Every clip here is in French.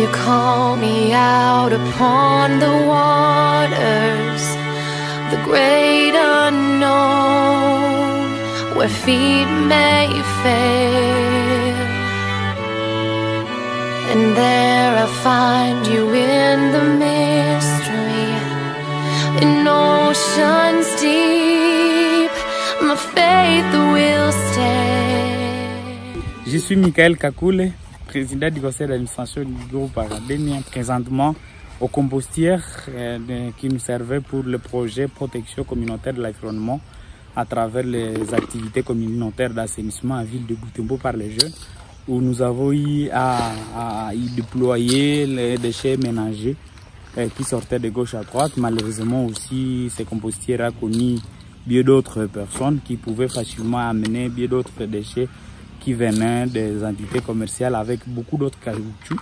You call me out upon the waters, the great unknown, where feet may fail. And there I find you in the mystery, in oceans deep, my faith will stay. Je suis Michael Kakoule, président du conseil d'administration du groupe Academia, présentement au compostière qui nous servait pour le projet protection communautaire de l'environnement à travers les activités communautaires d'assainissement à ville de Butembo par les jeunes, où nous avons eu à y déployer les déchets ménagers qui sortaient de gauche à droite. Malheureusement aussi, ces compostières a connu bien d'autres personnes qui pouvaient facilement amener bien d'autres déchets qui venaient des entités commerciales avec beaucoup d'autres caoutchoucs,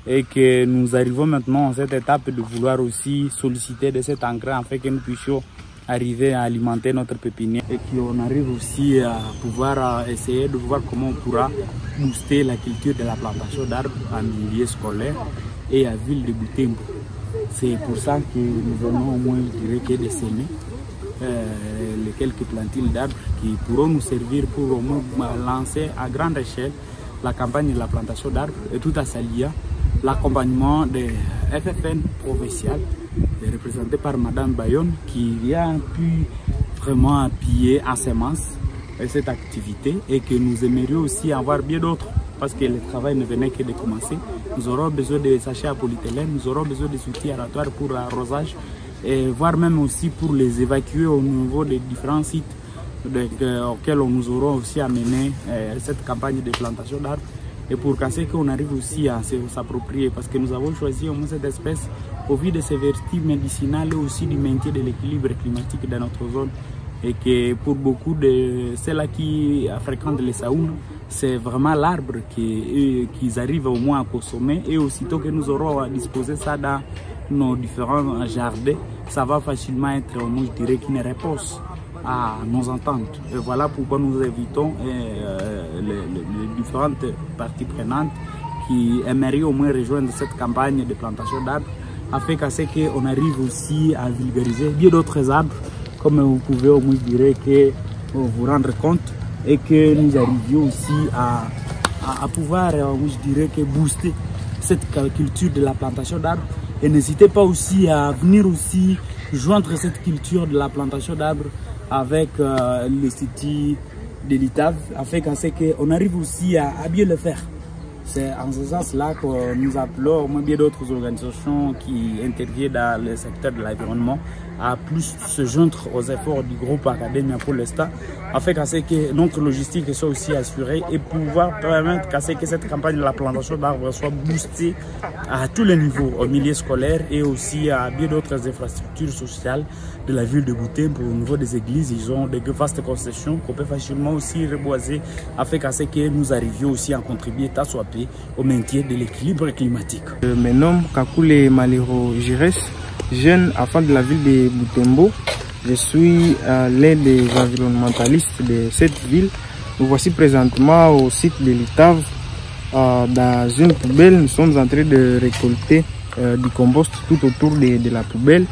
et que nous arrivons maintenant à cette étape de vouloir aussi solliciter de cet engrais afin que nous puissions arriver à alimenter notre pépinière et qu'on arrive aussi à pouvoir essayer de voir comment on pourra booster la culture de la plantation d'arbres en milieu scolaire et à ville de Butembo. C'est pour ça que nous allons au moins, je dirais, que de semer les quelques plantules d'arbres qui pourront nous servir pour au moins lancer à grande échelle la campagne de la plantation d'arbres, et tout à s'allier l'accompagnement des FFN provinciales représenté par Madame Bayonne, qui a pu vraiment appuyer en semences cette activité, et que nous aimerions aussi avoir bien d'autres, parce que le travail ne venait que de commencer. Nous aurons besoin de sachets à polyéthylène, nous aurons besoin des outils aératoires pour l'arrosage, et voire même aussi pour les évacuer au niveau des différents sites auxquels nous aurons aussi amené cette campagne de plantation d'arbres, et pour qu'on arrive aussi à s'approprier, parce que nous avons choisi au moins cette espèce au vu de ses vertus médicinales et aussi du maintien de l'équilibre climatique dans notre zone, et que pour beaucoup de ceux-là qui fréquentent les saunas, c'est vraiment l'arbre qu'ils arrivent au moins à consommer, et aussitôt que nous aurons à disposer ça dans nos différents jardins, ça va facilement être, moi je dirais, une réponse à nos ententes. Et voilà pourquoi nous invitons les différentes parties prenantes qui aimeraient au moins rejoindre cette campagne de plantation d'arbres, afin qu'on arrive aussi à vulgariser bien d'autres arbres, comme vous pouvez au moins, je dirais, que vous rendre compte, et que nous arrivions aussi à pouvoir, je dirais, que booster cette culture de la plantation d'arbres. Et n'hésitez pas aussi à venir aussi joindre cette culture de la plantation d'arbres avec l'Institut de l'ITAV, afin qu'on arrive aussi à bien le faire. C'est en ce sens-là que nous appelons au moins bien d'autres organisations qui interviennent dans le secteur de l'environnement à plus se joindre aux efforts du groupe Academia pour l'instant, afin que notre logistique soit aussi assurée et pouvoir permettre que cette campagne de la plantation d'arbres soit boostée à tous les niveaux, au milieu scolaire et aussi à bien d'autres infrastructures sociales de la ville de Butembo. Au niveau des églises, ils ont des vastes concessions qu'on peut facilement aussi reboiser, afin que nous arrivions aussi à contribuer tant soit peu au maintien de l'équilibre climatique. Je me nomme Kakoule Maliro Jires, jeune enfant de la ville de Butembo. Je suis l'un des environnementalistes de cette ville. Nous voici présentement au site de l'ITAV. Dans une poubelle, nous sommes en train de récolter du compost tout autour de la poubelle.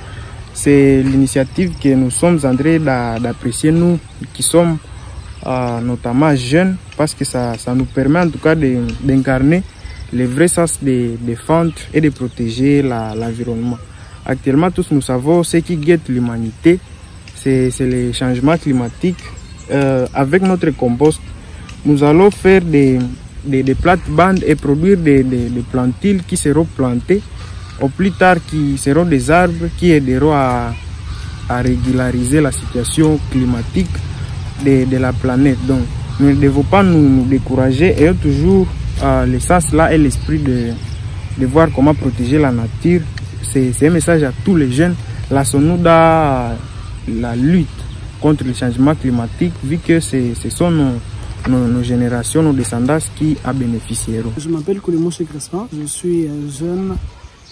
C'est l'initiative que nous sommes en train d'apprécier, nous qui sommes notamment jeunes, parce que ça nous permet en tout cas d'incarner les vrais sens de défendre et de protéger l'environnement. Actuellement, tous nous savons ce qui guette l'humanité, c'est le changement climatique. Avec notre compost, nous allons faire des plates-bandes et produire des plantules qui seront plantées au plus tard, qui seront des arbres qui aideront à régulariser la situation climatique de la planète. Donc, nous ne devons pas nous décourager, et toujours le sens là et l'esprit de voir comment protéger la nature. C'est un message à tous les jeunes. Laissons-nous dans la lutte contre le changement climatique, vu que ce sont nos générations, nos descendants qui en bénéficieront. Je m'appelle Koulimouche Crespin, je suis jeune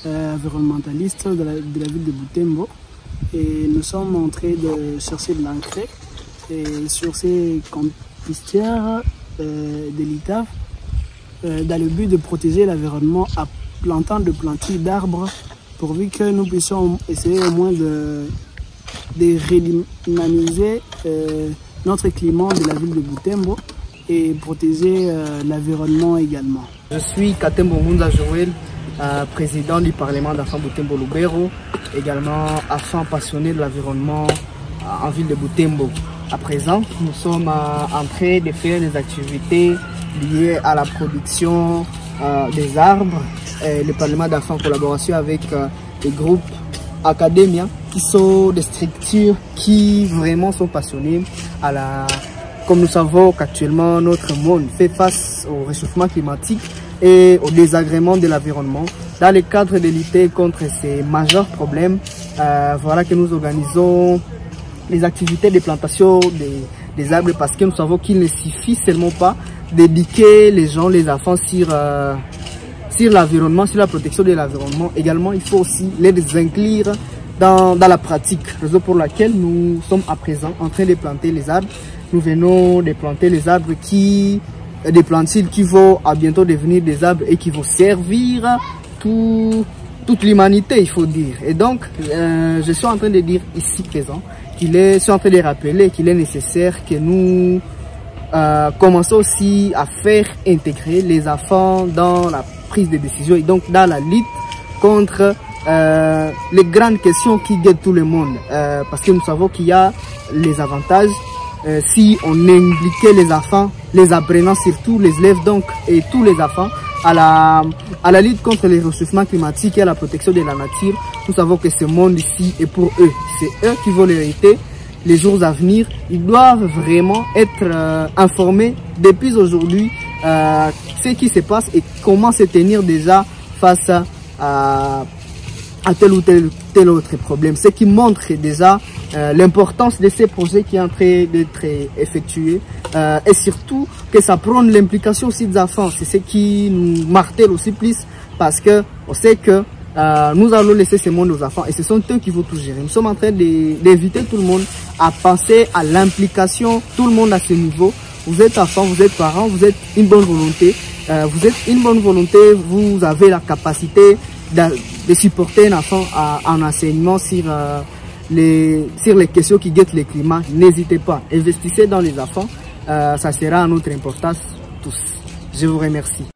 environnementaliste de la ville de Butembo, et nous sommes en train de chercher de l'engrais et sur ces compostières de l'ITAV dans le but de protéger l'environnement plantant de plantules d'arbres, pourvu que nous puissions essayer au moins de redynamiser notre climat de la ville de Butembo et protéger l'environnement également. Je suis Katembo Munza Joël, président du Parlement d'Afan Butembo Lubero, également enfant passionné de l'environnement en ville de Butembo. À présent, nous sommes en train de faire des activités liées à la production des arbres. Le Parlement d'Afan en collaboration avec les groupes Academia, qui sont des structures qui vraiment sont passionnées à la... Comme nous savons qu'actuellement notre monde fait face au réchauffement climatique et au désagrément de l'environnement. Dans le cadre de lutter contre ces majeurs problèmes, voilà que nous organisons les activités de plantation des arbres, parce que nous savons qu'il ne suffit seulement pas d'éduquer les gens, les enfants sur l'environnement, sur la protection de l'environnement. Également, il faut aussi les inclure dans la pratique, raison pour laquelle nous sommes à présent en train de planter les arbres. Nous venons de planter les arbres des plantules qui vont à bientôt devenir des arbres et qui vont servir toute l'humanité, il faut dire. Et donc, je suis en train de dire ici présent je suis en train de rappeler qu'il est nécessaire que nous commençons aussi à faire intégrer les enfants dans la prise de décision et donc dans la lutte contre les grandes questions qui guettent tout le monde. Parce que nous savons qu'il y a les avantages si on impliquait les enfants, les apprenants surtout, les élèves donc et tous les enfants à la lutte contre le réchauffement climatique et à la protection de la nature. Nous savons que ce monde ici est pour eux. C'est eux qui vont l'hériter les jours à venir. Ils doivent vraiment être informés depuis aujourd'hui ce qui se passe et comment se tenir déjà face à tel ou tel autre problème. Ce qui montre déjà l'importance de ces projets qui sont en train d'être effectués et surtout que ça prône l'implication aussi des enfants. C'est ce qui nous martèle aussi plus, parce que on sait que nous allons laisser ce monde aux enfants et ce sont eux qui vont tout gérer. Nous sommes en train d'inviter tout le monde à penser à l'implication, tout le monde à ce niveau. Vous êtes enfant, vous êtes parents, vous êtes une bonne volonté. Vous êtes une bonne volonté, vous avez la capacité de supporter un enfant en enseignement sur les questions qui guettent le climat. N'hésitez pas, investissez dans les enfants, ça sera à notre importance tous. Je vous remercie.